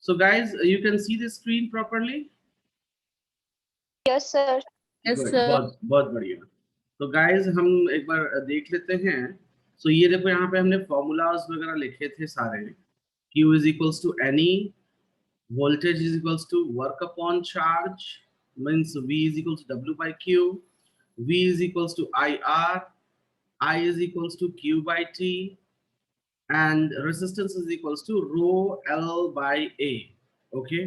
So guys, you can see the screen properly? Yes sir. Yes, Good, sir. बहुत बढ़िया। तो guys हम एक बार देख लेते हैं। सो ये देखो यहाँ पे हमने फॉर्मूलाज वगैरह लिखे थे सारे। Q is equals to NE, voltage is equals to work upon charge, means V is equals to W by Q, V is equals to IR, I is equals to Q by T, and resistance is equals to rho L by A. Okay?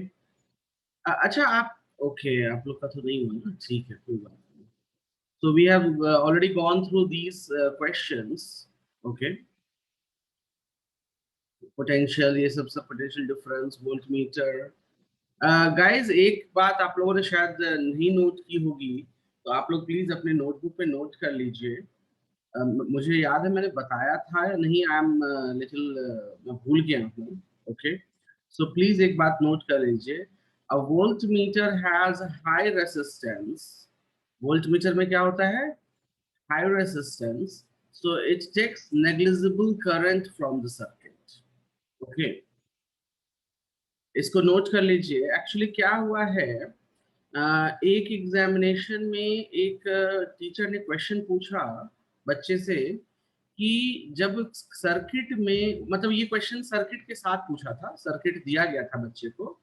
अच्छा आप आप लोग का तो नहीं हुआ ना, ठीक है, कोई बात नहीं। So we have already gone through these questions. Okay, potential, ये सब potential difference, voltmeter. Guys, एक बात आप लोगों ने शायद नहीं नोट की होगी, तो आप लोग प्लीज अपने नोटबुक पे नोट कर लीजिए। मुझे याद है मैंने बताया था या नहीं, आई एम लिटिल मैं भूल गया हूँ। ओके, सो प्लीज एक बात नोट कर लीजिए। अ voltmeter has high resistance. Voltmeter में क्या होता है? high resistance, so it takes negligible current from the circuit. Okay, इसको नोट कर लीजिए। एक्चुअली क्या हुआ है, एक एग्जामिनेशन में एक टीचर ने क्वेश्चन पूछा बच्चे से कि जब सर्किट में, मतलब ये क्वेश्चन सर्किट के साथ पूछा था, सर्किट दिया गया था बच्चे को,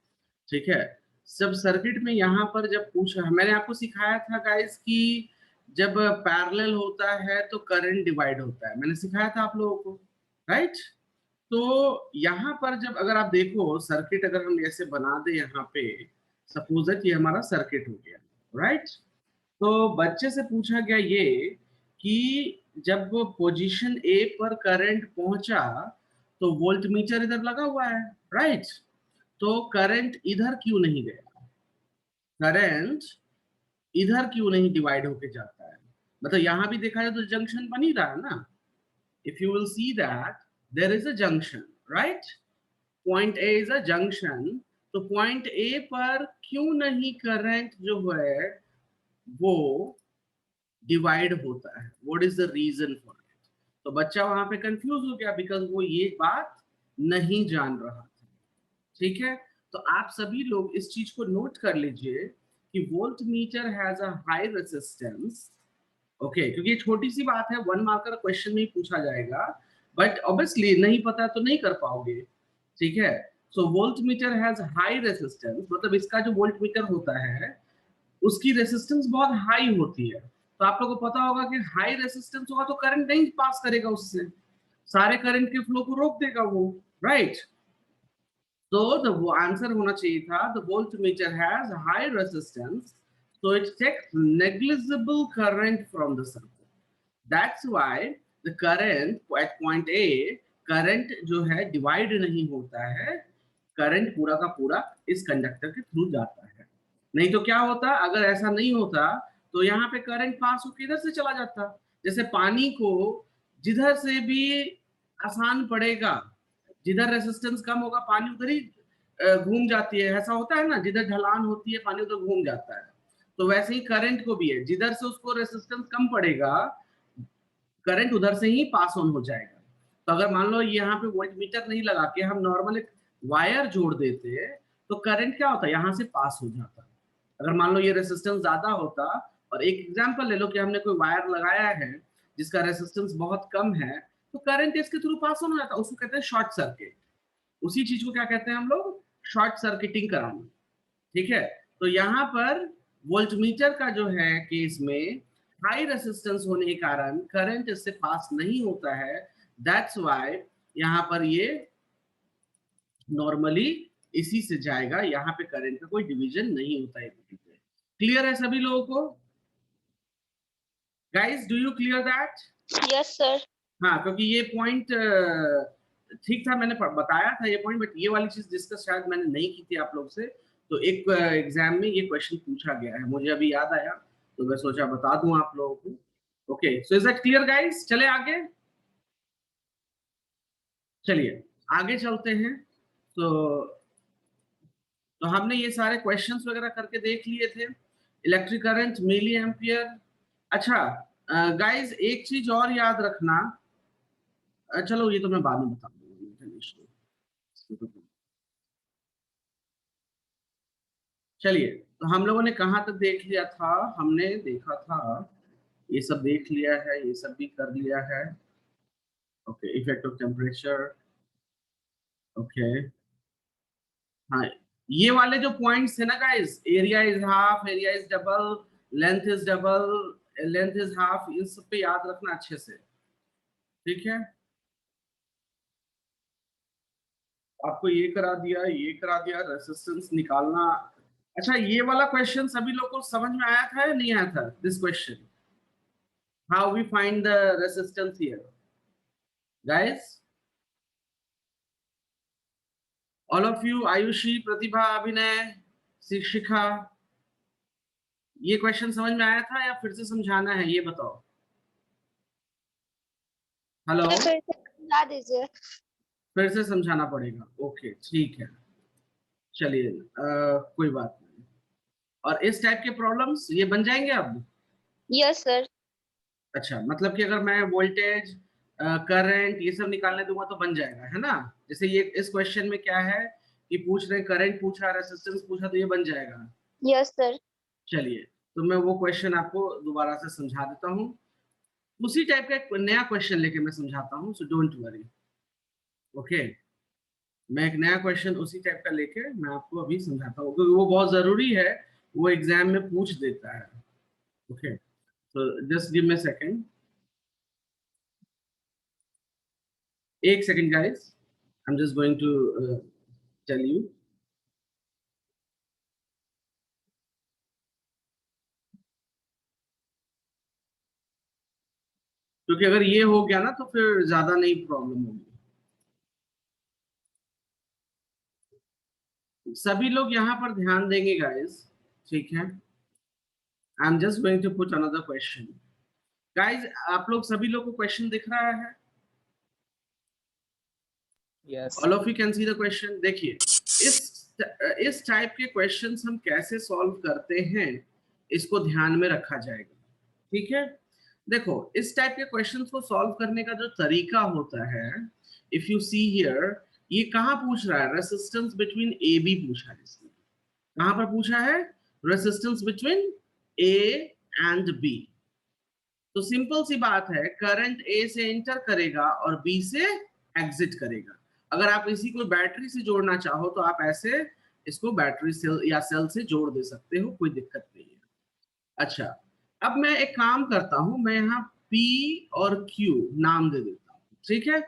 ठीक है। सब सर्किट में यहाँ पर जब पूछा, मैंने आपको सिखाया था गाइस कि जब पैरेलल होता है तो करंट डिवाइड होता है, मैंने सिखाया था आप लोगों को, राइट। तो यहाँ पर जब अगर आप देखो सर्किट, अगर हम ऐसे बना दे यहाँ पे, सपोज दैट ये हमारा सर्किट हो गया, राइट। तो बच्चे से पूछा गया ये कि जब पोजीशन ए पर करंट पहुंचा तो वोल्टमीटर इधर लगा हुआ है, राइट। तो करंट इधर क्यों नहीं गया? करंट इधर क्यों नहीं डिवाइड होके जाता है? मतलब यहाँ भी देखा जाए तो जंक्शन बन ही रहा है ना। If you will see that there is a junction, right, point A is a junction. तो पॉइंट ए पर क्यों नहीं करंट जो है वो डिवाइड होता है? What is the reason for it? तो बच्चा वहां पे कंफ्यूज हो गया, बिकॉज वो ये बात नहीं जान रहा था, ठीक है। तो आप सभी लोग इस चीज को नोट कर लीजिए कि voltmeter has a high resistance. Okay, क्योंकि ये छोटी सी बात है, 1 मार्क का क्वेश्चन में ही पूछा जाएगा, बट ऑब्वियसली नहीं पता तो नहीं कर पाओगे, ठीक है। सो वोल्टमीटर हैज हाई रेजिस्टेंस, मतलब इसका जो वोल्टमीटर होता है उसकी रेजिस्टेंस बहुत हाई होती है। तो आप लोगों को पता होगा कि हाई रेजिस्टेंस होगा तो करंट नहीं पास करेगा, उससे सारे करंट के फ्लो को रोक देगा वो, राइट। तो द आंसर होना चाहिए था the voltmeter has high resistance, so it takes negligible current from the circuit. That's why the current at point A, current जो है डिवाइड नहीं होता है, करंट पूरा का पूरा इस कंडक्टर के थ्रू जाता है। नहीं तो क्या होता, अगर ऐसा नहीं होता तो यहाँ पे करंट पास होकर इधर से चला जाता। जैसे पानी को जिधर से भी आसान पड़ेगा, जिधर रेजिस्टेंस कम होगा पानी उधर ही घूम जाती है, ऐसा होता है ना, जिधर ढलान होती है पानी उधर घूम जाता है। तो वैसे ही करंट को भी है, जिधर से उसको रेजिस्टेंस कम पड़ेगा करंट उधर से ही पास ऑन हो जाएगा। तो अगर मान लो यहाँ पे वोल्टमीटर नहीं लगा के हम नॉर्मल एक वायर जोड़ देते तो करंट क्या होता है, यहाँ से पास हो जाता। अगर मान लो ये रेजिस्टेंस ज्यादा होता, और एक एग्जांपल ले लो कि हमने कोई वायर लगाया है जिसका रेजिस्टेंस बहुत कम है, तो करंट इसके थ्रू पास ऑन हो जाता, उसको कहते हैं शॉर्ट सर्किट। उसी चीज को क्या कहते हैं हम लोग? शॉर्ट सर्किटिंग कराना, ठीक है। तो यहाँ पर वोल्टमीटर का जो है केस में हाई रेजिस्टेंस होने के कारण करंट इससे पास नहीं होता है, दैट्स व्हाई यहाँ पर ये नॉर्मली इसी से जाएगा, यहाँ पे करंट का कोई डिवीजन नहीं होता है। क्लियर है सभी लोगों को? Guys, do you clear that? Yes sir. हाँ, क्योंकि ये पॉइंट ठीक था, मैंने बताया था ये पॉइंट, बट ये वाली चीज डिस्कस शायद मैंने नहीं की थी आप लोग से। तो एक एग्जाम में ये क्वेश्चन पूछा गया है, मुझे अभी याद आया तो मैं सोचा बता दूं आप लोगों को। Okay, so is that clear guys? चले आगे, चलिए आगे चलते हैं। तो हमने ये सारे क्वेश्चंस वगैरह करके देख लिए थे। Electric current, milli ampere. अच्छा गाइस, एक चीज और याद रखना, चलो ये तो मैं बाद में बता दूंगा। चलिए, तो हम लोगों ने कहाँ तक देख लिया था? हमने देखा था, ये सब देख लिया है, ये सब भी कर लिया है। Okay, effect of temperature. Okay, हाँ, ये वाले जो पॉइंट्स है ना guys, area is half, area is double, length is double, length is half, इन सब पे याद रखना अच्छे से, ठीक है? आपको ये करा दिया, ये करा दिया, रेसिस्टेंस निकालना। अच्छा, ये वाला क्वेश्चन सभी लोगों को समझ में आया था या नहीं आया था? This question, how we find the resistance here guys? All of you, Ayushi, Pratibha, Abhinay, शिक्षिका, ये क्वेश्चन समझ में आया था या फिर से समझाना है, ये बताओ। हेलो, फिर से समझा दीजिए। फिर से समझाना पड़ेगा? ओके, ठीक है, चलिए, कोई बात नहीं। और इस टाइप के प्रॉब्लम्स ये बन जाएंगे अब? Yes sir. अच्छा, मतलब कि अगर मैं वोल्टेज, करंट, ये सब निकालने दूंगा तो बन जाएगा, है ना? जैसे ये इस क्वेश्चन में क्या है कि पूछ रहे करंट पूछा, रेजिस्टेंस पूछा, तो ये बन जाएगा। Yes sir. चलिए, तो मैं वो क्वेश्चन आपको दोबारा से समझा देता हूँ। उसी टाइप का एक नया क्वेश्चन लेके मैं समझाता हूँ, सो डोंट वरी। ओके, मैं एक नया क्वेश्चन उसी टाइप का लेके मैं आपको अभी समझाता हूँ, क्योंकि वो बहुत जरूरी है, वो एग्जाम में पूछ देता है। ओके, तो जस्ट गिव मी सेकंड, एक second guys, I am just going to tell you. क्योंकि अगर ये हो गया ना तो फिर ज्यादा नहीं प्रॉब्लम होगी। सभी लोग यहाँ पर ध्यान देंगे गाइस, ठीक है? I am just going to put another question. Guys, आप लोग सभी लोग को क्वेश्चन दिख रहा है? Yes. All of you can see the question. देखिए, इस टाइप के क्वेश्चंस हम कैसे सॉल्व करते हैं, इसको ध्यान में रखा जाएगा, ठीक है? देखो, इस टाइप के क्वेश्चंस को सॉल्व करने का जो तरीका होता है, इफ यू सी हियर, ये कहाँ पूछ रहा है? रेसिस्टेंस बिटवीन ए बी पूछा है इसने। कहां पर पूछा है? Resistance between A and B. तो सिंपल सी बात है, करंट ए से एंटर करेगा और बी से एग्जिट करेगा। अगर आप इसी को बैटरी से जोड़ना चाहो तो आप ऐसे इसको बैटरी सेल या सेल से जोड़ दे सकते हो, कोई दिक्कत नहीं है। अच्छा, अब मैं एक काम करता हूं, मैं यहाँ P और Q नाम दे देता हूँ, ठीक है?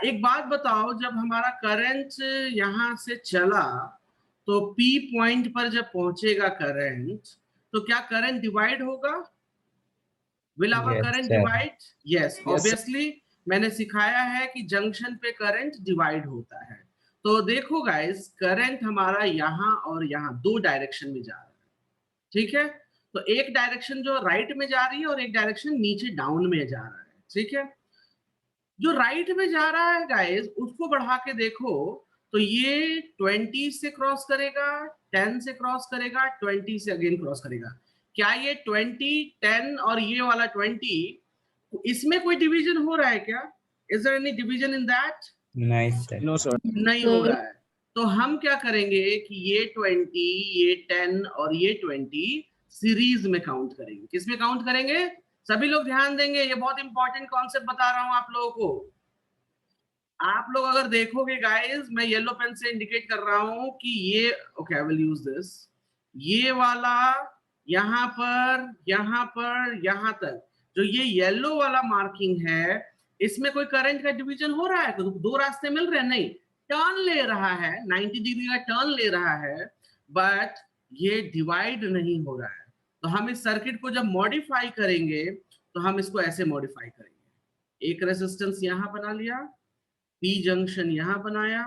एक बात बताओ, जब हमारा करंट यहां से चला तो P पॉइंट पर जब पहुंचेगा करंट, तो क्या करंट डिवाइड होगा? Will our Yes, current sir. Divide? Yes, Yes, sir. Obviously. मैंने सिखाया है कि जंक्शन पे करंट डिवाइड होता है। तो देखो गाइस, करंट हमारा यहाँ और यहाँ दो डायरेक्शन में जा रहा है, ठीक है? तो एक डायरेक्शन जो राइट में जा रही है और एक डायरेक्शन नीचे डाउन में जा रहा है, ठीक है? जो राइट में जा रहा है गाइस, उसको बढ़ा के देखो, तो ये 20 से क्रॉस करेगा, 10 से क्रॉस करेगा, 20 से अगेन क्रॉस करेगा। क्या ये 20, 10 और ये वाला 20, इसमें कोई डिवीजन हो रहा है क्या? Is there any division in that? Nice, sir. No, sir. नहीं हो रहा है। तो हम क्या करेंगे कि ये 20, ये 10 और ये 20 सीरीज में काउंट करेंगे। किसमें काउंट करेंगे? सभी लोग ध्यान देंगे, ये बहुत इंपॉर्टेंट कॉन्सेप्ट बता रहा हूं आप लोगों को। आप लोग अगर देखोगे गाइस, मैं येलो पेन से इंडिकेट कर रहा हूं कि ये, okay I will use this, ये वाला यहाँ पर यहाँ तक जो ये येलो वाला मार्किंग है, इसमें कोई करंट का डिवीजन हो रहा है? तो दो रास्ते मिल रहे हैं? नहीं, टर्न ले रहा है, 90 डिग्री का टर्न ले रहा है, बट ये डिवाइड नहीं हो रहा है। तो हम इस सर्किट को जब मॉडिफाई करेंगे तो हम इसको ऐसे मॉडिफाई करेंगे। एक रेजिस्टेंस यहां बना लिया, पी जंक्शन यहां बनाया,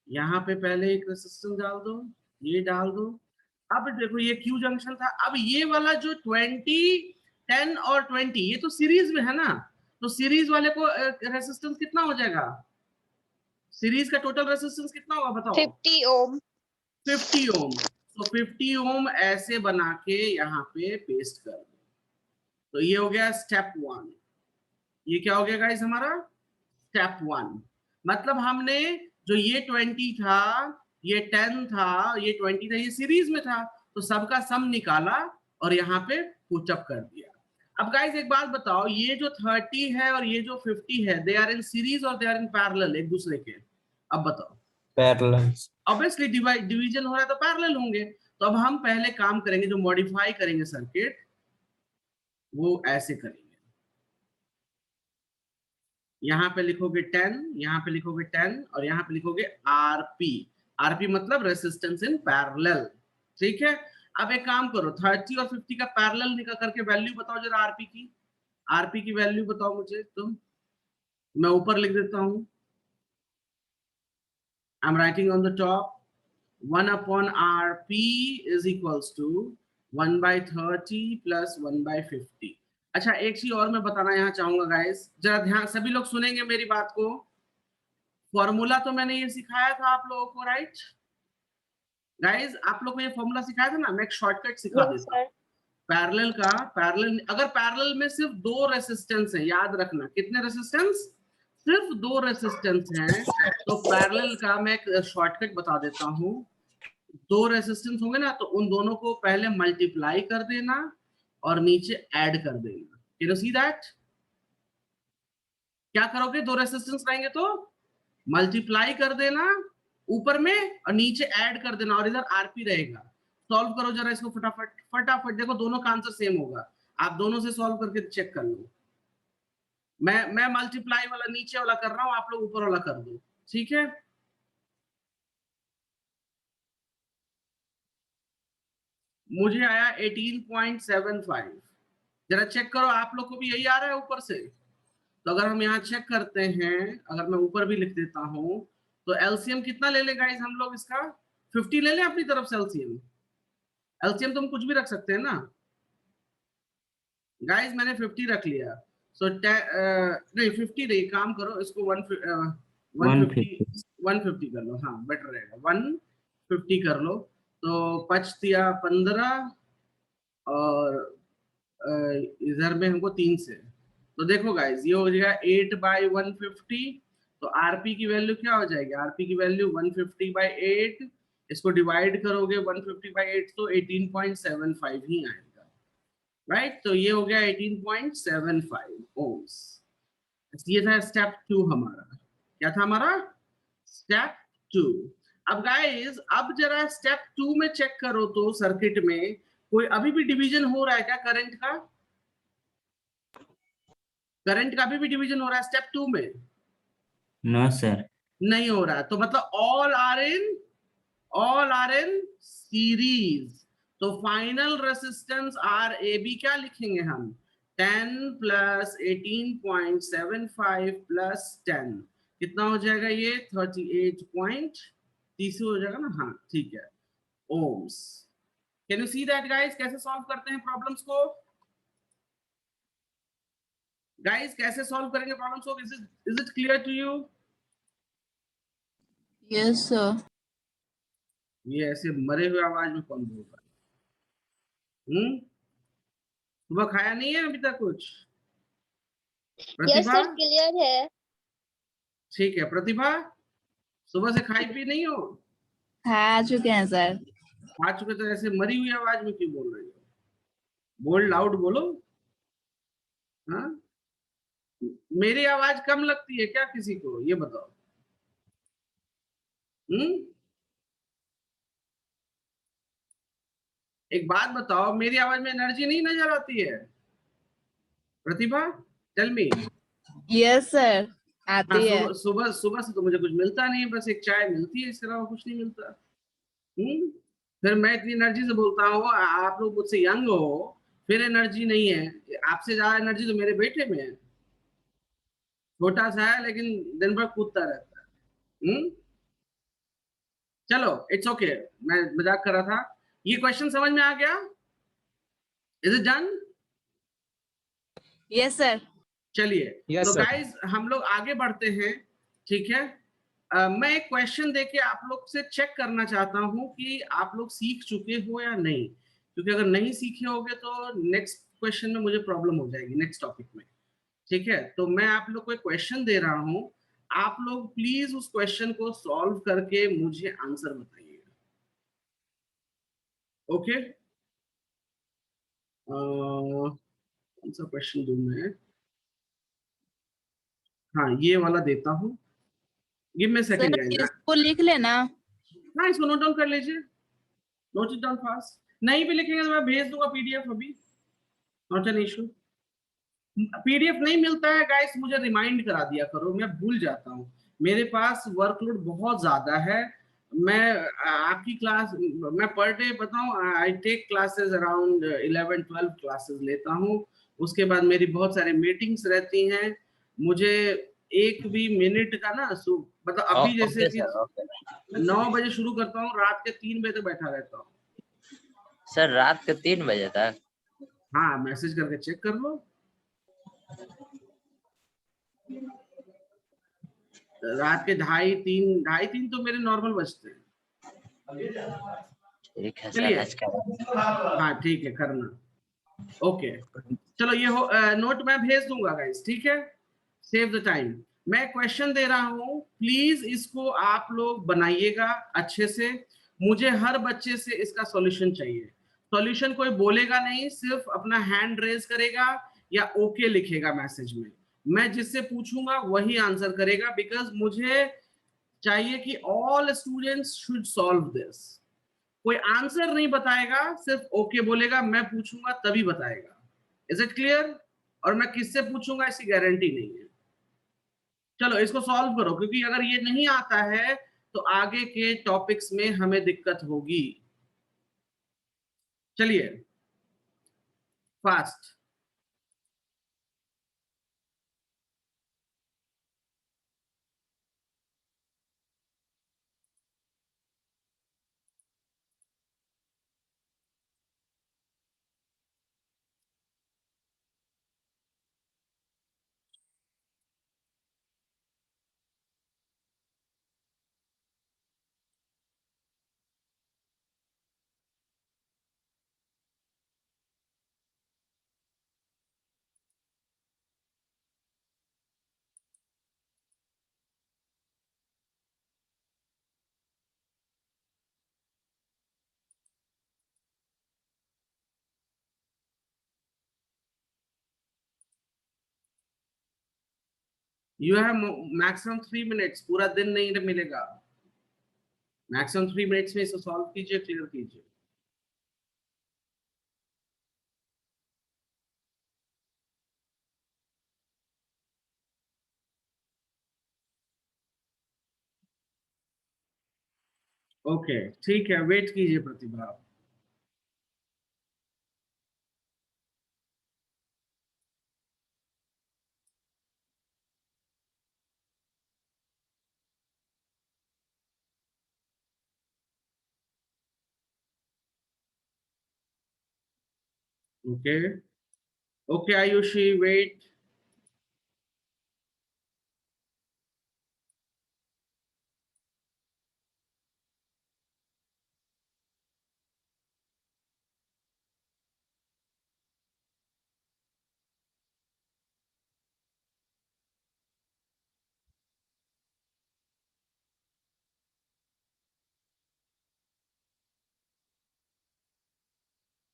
यहाँ पे पहले एक रेजिस्टेंस डाल दो, ये डाल दो। अब देखो, ये क्यू जंक्शन था। अब ये वाला जो 20, 10 और 20, ये तो सीरीज में है ना, तो सीरीज वाले को रेजिस्टेंस कितना हो जाएगा? सीरीज का टोटल रेजिस्टेंस कितना होगा बताओ? 50 ओम। 50 ओम। तो 50 ओम ऐसे बना के यहाँ पे पेस्ट कर दो। तो ये हो गया स्टेप 1। ये क्या हो गया गाइस हमारा? स्टेप 1। मतलब हमने जो ये 20 था, ये 10 था, ये 20 था, ये सीरीज में था, तो सबका सम निकाला और यहाँ पे पुटअप कर दिया। अब गाइस एक बात बताओ, ये जो 30 है और ये जो 50 है, दे आर इन सीरीज और दे आर इन पैरेलल एक दूसरे के? अब बताओ। पैरेलल। ऑब्वियसली डिवीजन हो रहा है तो पैरेलल होंगे। तो अब हम पहले काम करेंगे, जो मॉडिफाई करेंगे सर्किट, वो ऐसे करेंगे। यहाँ पे लिखोगे 10, यहाँ पे लिखोगे 10 और यहाँ पे लिखोगे आरपी। आरपी मतलब रेसिस्टेंस इन पैरेलल, ठीक है। अब एक काम करो, 30 और 50 का पैरेलल निकाल करके वैल्यू बताओ जरा आरपी की। आरपी की वैल्यू बताओ मुझे तुम। मैं ऊपर लिख देता हूं, I am writing on the top, 1 upon rp is equals to 1/30 plus 1/50। अच्छा एक चीज और मैं बताना यहाँ चाहूंगा गाइस, जरा ध्यान, सभी लोग सुनेंगे मेरी बात को। फॉर्मूला तो मैंने ये सिखाया था आप लोगों को, राइट गाइस? आप लोग को ये फॉर्मूला सिखाया था ना, मैं एक शॉर्टकट सिखा Yes, देता हूँ। sir. पैरेलल का, पैरेलल, अगर पैरेलल में सिर्फ 2 रेसिस्टेंस है, याद रखना कितने रेसिस्टेंस? सिर्फ 2 रेसिस्टेंस हैं, तो पैरेलल का मैं एक शॉर्टकट बता देता हूँ। 2 रेसिस्टेंस होंगे ना, तो उन दोनों को पहले मल्टीप्लाई कर देना और नीचे ऐड कर देना। Can you see that? क्या करोगे? 2 रेसिस्टेंस रहेंगे तो मल्टीप्लाई कर देना ऊपर में और नीचे ऐड कर देना, और इधर आरपी रहेगा। सॉल्व करो जरा इसको फटाफट फटाफट, देखो दोनों का आंसर सेम होगा। आप दोनों से सॉल्व करके चेक कर लो। मैं मल्टीप्लाई वाला नीचे वाला कर रहा हूं, आप लोग ऊपर वाला कर दो, ठीक है। मुझे आया 18.75। जरा चेक करो आप लोग को भी यही आ रहा है ऊपर से? तो अगर हम यहाँ चेक करते हैं, अगर मैं ऊपर भी लिख देता हूं, तो एलसीएम कितना ले लें गाइस हम लोग इसका? 50 ले लें अपनी तरफ से एलसीएम। एलसीएम तो हम कुछ भी रख सकते हैं ना गाइस, मैंने 50 रख लिया। सो नहीं 50 नहीं, काम करो इसको 150 कर लो, हाँ बेटर रहेगा, 150 कर लो। तो 5 दिया 15 और इधर में हमको 3 से, तो देखो गाइस ये हो जाएगा 8/150। तो आरपी की वैल्यू क्या हो जाएगी? आरपी की वैल्यू 150/8, इसको डिवाइड करोगे 150/8 तो 18.75 ही आएगा, राइट। तो ये हो गया 18.75 ओम्स। ये था स्टेप 2 हमारा। क्या था हमारा? स्टेप 2। अब गाइस अब जरा स्टेप 2 में चेक करो तो सर्किट में कोई अभी भी डिवीजन हो रहा है क्या करंट का? करंट का भी डिवीजन हो रहा है स्टेप 2 में? No sir. नहीं हो रहा है, तो मतलब ऑल आर इन सीरीज। तो final resistance R A B क्या लिखेंगे हम? 10 प्लस 18.75 प्लस 10 कितना हो जाएगा? ये 38.30 हो जाएगा ना? हाँ ठीक है, ohms. Can you see that guys? कैसे सॉल्व करते हैं प्रॉब्लम्स को गाइस? कैसे सॉल्व करेंगे प्रॉब्लम्स को? Is it clear to you? Yes, sir. ये ऐसे मरे हुए आवाज में कौन बोल रहा है? सुबह खाया नहीं है अभी तक कुछ? Yes, प्रतिभा? sir. Clear है. ठीक है, प्रतिभा सुबह से खाई पी नहीं हो? खा चुके हैं सर। खा चुके तो ऐसे मरी हुई आवाज में क्यों बोल रही हो? बोल, लाउड बोलो। हाँ, मेरी आवाज कम लगती है क्या किसी को? ये बताओ। एक बात बताओ, मेरी आवाज में एनर्जी नहीं नजर आती है? प्रतिभा टेल मी। Yes, sir. हाँ, आती है। सुबह सुबह से तो मुझे कुछ मिलता नहीं है, बस एक चाय मिलती है, इसके अलावा कुछ नहीं मिलता। फिर मैं इतनी एनर्जी से बोलता हूँ, आप लोग मुझसे यंग हो, फिर एनर्जी नहीं है। आपसे ज्यादा एनर्जी तो मेरे बेटे में है, छोटा सा है लेकिन दिन भर कूदता रहता है। चलो इट्स ओके, मैं मजाक कर रहा था। ये क्वेश्चन समझ में आ गया? Is it done? Yes, sir. चलिए Yes, तो sir. गाइस हम लोग आगे बढ़ते हैं, ठीक है। मैं एक क्वेश्चन देके आप लोग से चेक करना चाहता हूं कि आप लोग सीख चुके हो या नहीं, क्योंकि अगर नहीं सीखे होगे तो नेक्स्ट क्वेश्चन में मुझे प्रॉब्लम हो जाएगी नेक्स्ट टॉपिक में, ठीक है। तो मैं आप लोग को एक क्वेश्चन दे रहा हूं, आप लोग प्लीज उस क्वेश्चन को सॉल्व करके मुझे आंसर बताइए। ओके, कौन सा क्वेश्चन दूं मैं? हाँ, ये वाला देता हूँ। Give me second sir guys. इसको लिख लेना। हाँ, इसको नोट डाउन कर लीजिए, नोट इट डाउन फास्ट। नहीं भी लिखेंगे तो मैं भेज दूंगा पीडीएफ अभी, नॉट एन इशू। पीडीएफ नहीं मिलता है गाइस, मुझे रिमाइंड करा दिया करो, मैं भूल जाता हूँ। मेरे पास वर्कलोड बहुत ज्यादा है। मैं आपकी क्लास, मैं पर डे बताऊं, I take classes around 11-12 classes लेता हूँ। उसके बाद मेरी बहुत सारी मीटिंग्स रहती हैं। मुझे एक भी मिनट का ना मतलब अभी जैसे ओके कि सर, ओके 9 बजे शुरू करता हूँ, रात के 3 बजे तक बैठा रहता हूँ। सर। रात के 3 बजे तक? हाँ, मैसेज करके चेक कर लो। रात के 2:30 तो मेरे नॉर्मल बजते हैं। ठीक है सर, चलिए, आज का हाँ ठीक है, करना। ओके, चलो ये हो नोट मैं भेज दूंगा गाइस, ठीक है। Save the time. मैं क्वेश्चन दे रहा हूँ, प्लीज इसको आप लोग बनाइएगा अच्छे से। मुझे हर बच्चे से इसका सॉल्यूशन चाहिए। सॉल्यूशन कोई बोलेगा नहीं, सिर्फ अपना हैंड रेज करेगा या ओके लिखेगा मैसेज में। मैं जिससे पूछूंगा वही आंसर करेगा, बिकॉज मुझे चाहिए कि all students should solve this. कोई आंसर नहीं बताएगा, सिर्फ ओके बोलेगा, मैं पूछूंगा तभी बताएगा। Is it clear? और मैं किससे पूछूंगा इसकी गारंटी नहीं है। चलो इसको सॉल्व करो, क्योंकि अगर ये नहीं आता है तो आगे के टॉपिक्स में हमें दिक्कत होगी। चलिए fast. You have maximum 3 minutes, पूरा दिन नहीं मिलेगा। मैक्सिमम 3 मिनट्स में इसे सॉल्व कीजिए, क्लियर कीजिए। ओके ठीक है, वेट कीजिए Pratibha. Okay okay Ayushi, wait.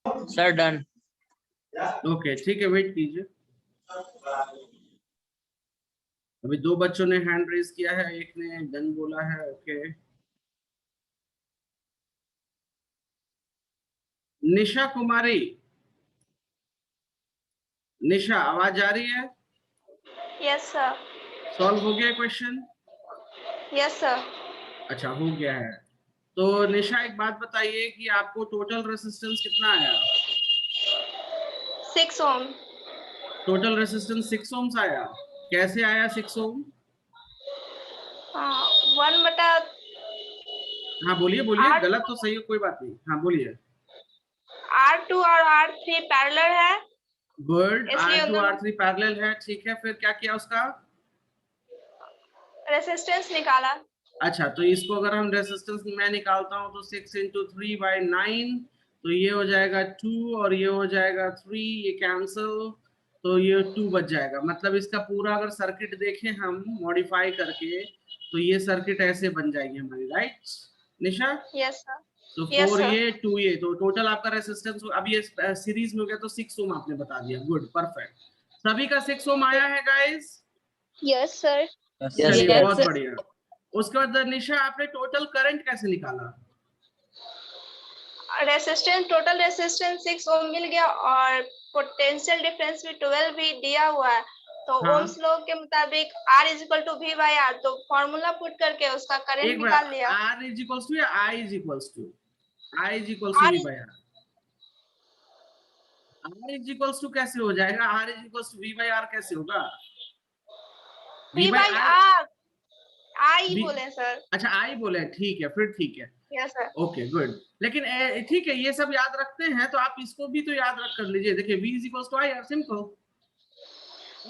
Sir done. Okay ठीक है, वेट कीजिए। अभी 2 बच्चों ने हैंड रेज किया है, एक ने डन बोला है। ओके, निशा कुमारी। निशा, आवाज आ रही है? Yes sir. सॉल्व हो गया क्वेश्चन? Yes sir. अच्छा, हो गया है। तो निशा एक बात बताइए कि आपको टोटल रेसिस्टेंस कितना आया? 6 ओम। टोटल रेसिस्टेंस 6 ओम्स आया। कैसे आया 6 ओम? 1/, हाँ बोलिए बोलिए, R2 गलत तो सही है, कोई बात नहीं, हाँ बोलिए। R2 और R3 पैरेलल है, गुड, इसलिए R2 दोनों R3 पैरेलल है, ठीक है। फिर क्या किया उसका? रेसिस्टेंस निकाला। अच्छा, तो इसको अगर हम रेसिस्टेंस मैं निकालता हूं तो 6 × 3/9, तो ये हो जाएगा 2 और ये हो जाएगा 3, ये कैंसिल। तो ये 2 बच जाएगा। मतलब इसका पूरा अगर सर्किट देखें हम मॉडिफाई करके तो ये सर्किट ऐसे बन जाएगी हमारी, राइट निशा? Yes sir. तो Yes, 4 sir. ये 2 ये, तो टोटल आपका रेसिस्टेंस अब ये सीरीज में हो गया तो 6 ओम आपने बता दिया। Good, perfect. सभी का 6 ओम आया है गाइस? Yes, sir. चलिए Yes, बहुत sir. बढ़िया। उसके बाद निशा आपने टोटल करंट कैसे निकाला? रेसिस्टेंस, टोटल रेसिस्टेंस 6 ओम मिल गया और पोटेंशियल डिफरेंस भी 12 भी दिया हुआ है। तो हाँ। ओम्स लॉ के मुताबिक R is equal to V by R, तो फॉर्मूला पुट करके उसका करंट एक निकाल बार लिया। R इज इक्वल्स टू या I is equals to? I is equals to R V by R। R is equals to कैसे हो जाएगा? R is equals to V by R कैसे होगा? V by by I R I V- बोले sir. अच्छा I बोले, ठीक है, फिर ठीक है। Yes sir. Okay good. लेकिन ठीक है, ये सब याद रखते हैं तो आप इसको भी तो याद रख कर लीजिए। देखिए V is equals to I, simple.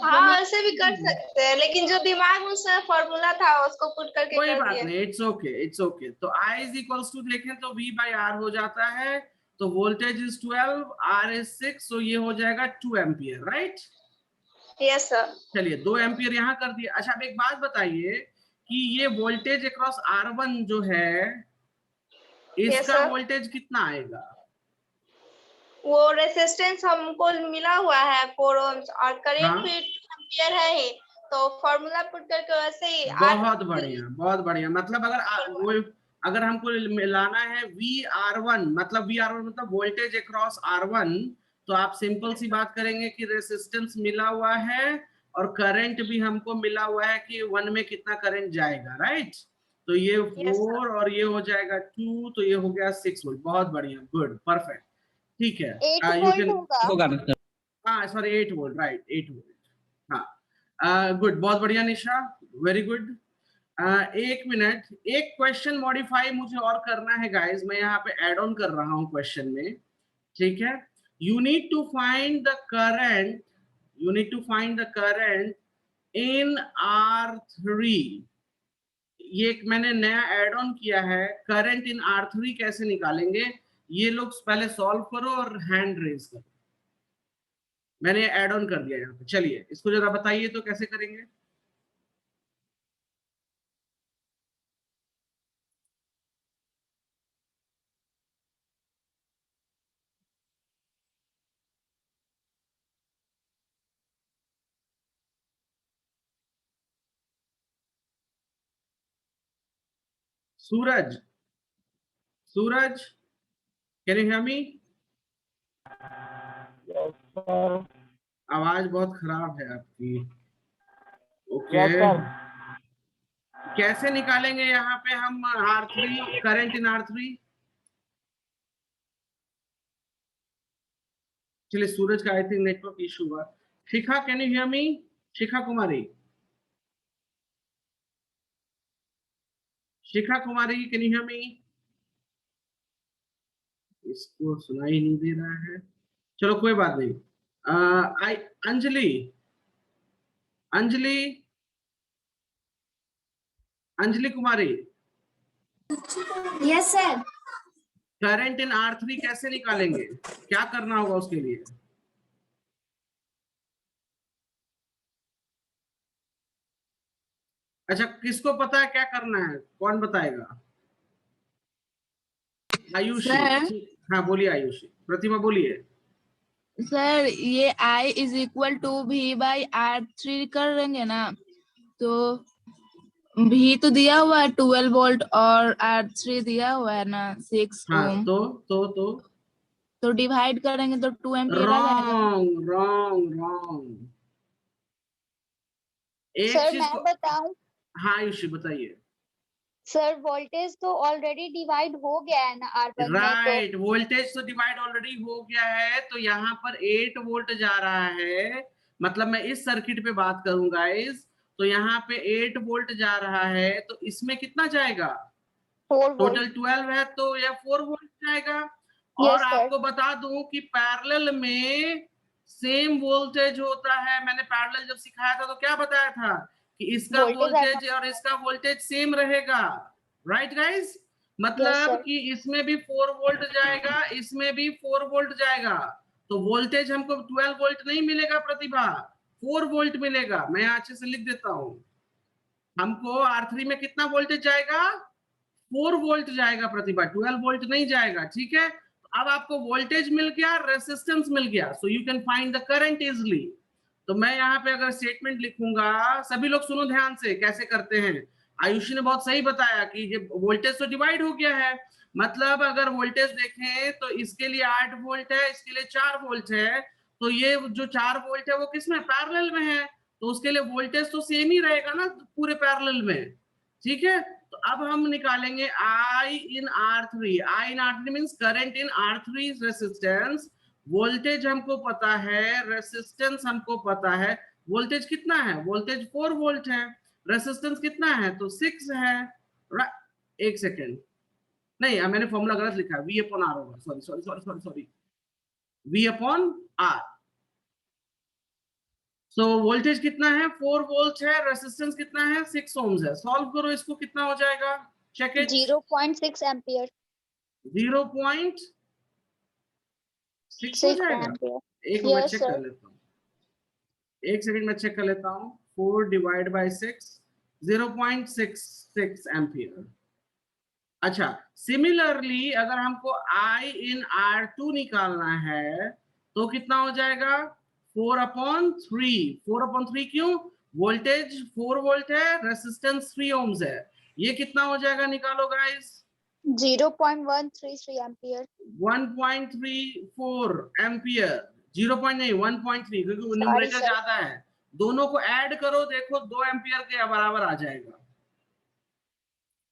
हाँ ऐसे भी कर सकते हैं, लेकिन जो दिमाग में उसमें फॉर्मूला था उसको पुट करके कोई कर बात दिए। नहीं, इट्स ओके, इट्स ओके। तो I इज इक्वल्स टू देखें तो V बाय R हो जाता है। तो voltage is 12, R is 6, so ये हो जाएगा 2 एम्पियर, राइट? Yes sir. चलिए 2 एम्पियर यहाँ कर दिया। अच्छा अब एक बात बताइए कि ये वोल्टेज अक्रॉस R1 जो है इसका sir. वोल्टेज कितना आएगा? वो रेसिस्टेंस हमको मिला हुआ है 4 ohms और करंट हाँ। भी 2 एम्पियर है ही, तो फॉर्मूला पुट करके वैसे ही बहुत बढ़िया, बहुत बढ़िया। मतलब अगर हमको लाना है VR1, मतलब VR1 मतलब वोल्टेज अक्रॉस R1, तो आप सिंपल सी बात करेंगे कि रेसिस्टेंस मिला हुआ है और करंट भी हमको मिला हुआ है कि 1 में कितना करंट जाएगा, राइट? तो ये 4 और ये हो जाएगा 2, तो ये हो गया 6 वोल्ट। बहुत बढ़िया, गुड, परफेक्ट, ठीक है। 8 यू वोल्ट कैन, होगा। हाँ सॉरी 8 वोल्ट, राइट, 8 वोल्ट। हाँ गुड, बहुत बढ़िया निशा, वेरी गुड। 1 मिनट, एक क्वेश्चन मॉडिफाई मुझे और करना है गाइस, मैं यहाँ पे ऐड ऑन कर रहा हूँ क्वेश्चन में, ठीक है? You need to find the current, you need to find the current in R3। ये एक मैंने नया ऐड ऑन किया है, करंट इन R3 कैसे निकालेंगे? ये लोग पहले सॉल्व करो और हैंड रेज करो। मैंने ऐड ऑन कर दिया यहाँ पे। चलिए इसको जरा बताइए तो कैसे करेंगे? सूरज, सूरज, कैन यू हियर मी? आवाज बहुत खराब है आपकी। ओके, कैसे निकालेंगे यहाँ पे हम R3, करंट इन R3? चलिए सूरज का आई थिंक नेटवर्क इशू हुआ। Shikha, can you hear me? Shikha Kumari, Shikha Kumari, can you hear me? इसको सुनाई नहीं दे रहा है, चलो कोई बात नहीं। आई Anjali, Anjali, Anjali Kumari, yes sir. Current in R3 कैसे निकालेंगे? क्या करना होगा उसके लिए? अच्छा किसको पता है क्या करना है? कौन बताएगा? आयुषी। सर, हाँ बोलिए आयुषी। प्रतिमा बोलिए। सर ये I is equal to V by R3 कर देंगे ना, तो V तो दिया हुआ है 12 वोल्ट और R3 दिया हुआ है ना 6 हाँ ओम, तो डिवाइड करेंगे तो 2 एम्पियर आ जाएगा। Wrong wrong wrong. एक सर चीज मैं को, बताऊं, हाँ आयुषी बताइए। सर वोल्टेज तो ऑलरेडी डिवाइड हो गया है ना R1 में, तो राइट, वोल्टेज तो डिवाइड ऑलरेडी हो गया है, तो यहाँ पर 8 वोल्ट जा रहा है। मतलब मैं इस सर्किट पे बात करूं गाइस, तो यहाँ पे 8 वोल्ट जा रहा है, तो इसमें कितना जाएगा? 4 टोटल वोल्ट। 12 है तो यह 4 वोल्ट जाएगा। और यस सर। आपको बता दूं कि पैरेलल में सेम वोल्टेज होता है। मैंने पैरेलल जब सिखाया था तो क्या बताया था कि इसका वोल्टेज वोल्टेज और इसका वोल्टेज सेम रहेगा, राइट गाइस? यस मतलब सर। कि इसमें भी 4 वोल्ट जाएगा, इसमें भी 4 वोल्ट जाएगा। तो वोल्टेज हमको 12 वोल्ट नहीं मिलेगा प्रतिभा, 4 वोल्ट मिलेगा। मैं यहाँ अच्छे से लिख देता हूं, हमको R3 में कितना वोल्टेज जाएगा, 4 वोल्ट जाएगा प्रतिभा, 12 वोल्ट नहीं जाएगा। ठीक है, अब आपको वोल्टेज मिल गया, रेसिस्टेंस मिल गया, सो you can find the current easily. तो मैं यहाँ पे अगर स्टेटमेंट लिखूंगा, सभी लोग सुनो ध्यान से कैसे करते हैं। आयुषी ने बहुत सही बताया कि वोल्टेज तो डिवाइड हो गया है, मतलब अगर वोल्टेज देखें तो इसके लिए 8 वोल्ट है, इसके लिए 4 वोल्ट है, तो ये जो 4 वोल्ट है वो किसमें, पैरेलल में है, तो उसके लिए वोल्टेज तो सेम ही रहेगा ना पूरे पैरेलल में। ठीक है, तो अब हम निकालेंगे I in R3। I in R3 means current in R3 resistance. Voltage हमको पता है, रेसिस्टेंस हमको पता है। वोल्टेज कितना है, वोल्टेज 4 वोल्ट है, रेसिस्टेंस कितना है तो 6 है। एक सेकेंड, नहीं मैंने फॉर्मूला गलत लिखा, V अपॉन R होगा, sorry sorry sorry sorry sorry, V upon R। So voltage कितना है, 4 वोल्ट है, रेसिस्टेंस कितना है, 6 ओम्स है। सॉल्व करो इसको, कितना हो जाएगा, चेक इट। 0.6 एम्पियर। 0.6 हो जाएगा। एक मैं Yes, चेक sir. कर लेता हूँ, एक सेकंड में चेक कर लेता हूँ। 4 डिवाइड बाय 6, 0.66 एम्पियर। अच्छा, सिमिलरली अगर हमको I in R2 निकालना है तो कितना हो जाएगा, 4/3। 4/3 क्यों, वोल्टेज 4 वोल्ट है, रेसिस्टेंस 3 ओम्स है, ये कितना हो जाएगा, निकालो गाइस। 0.133 एम्पियर। 1.34 एम्पियर, 0 नहीं 1.3, क्योंकि न्यूमरेटर ज्यादा है। दोनों को ऐड करो, देखो 2 एम्पियर के बराबर आ जाएगा।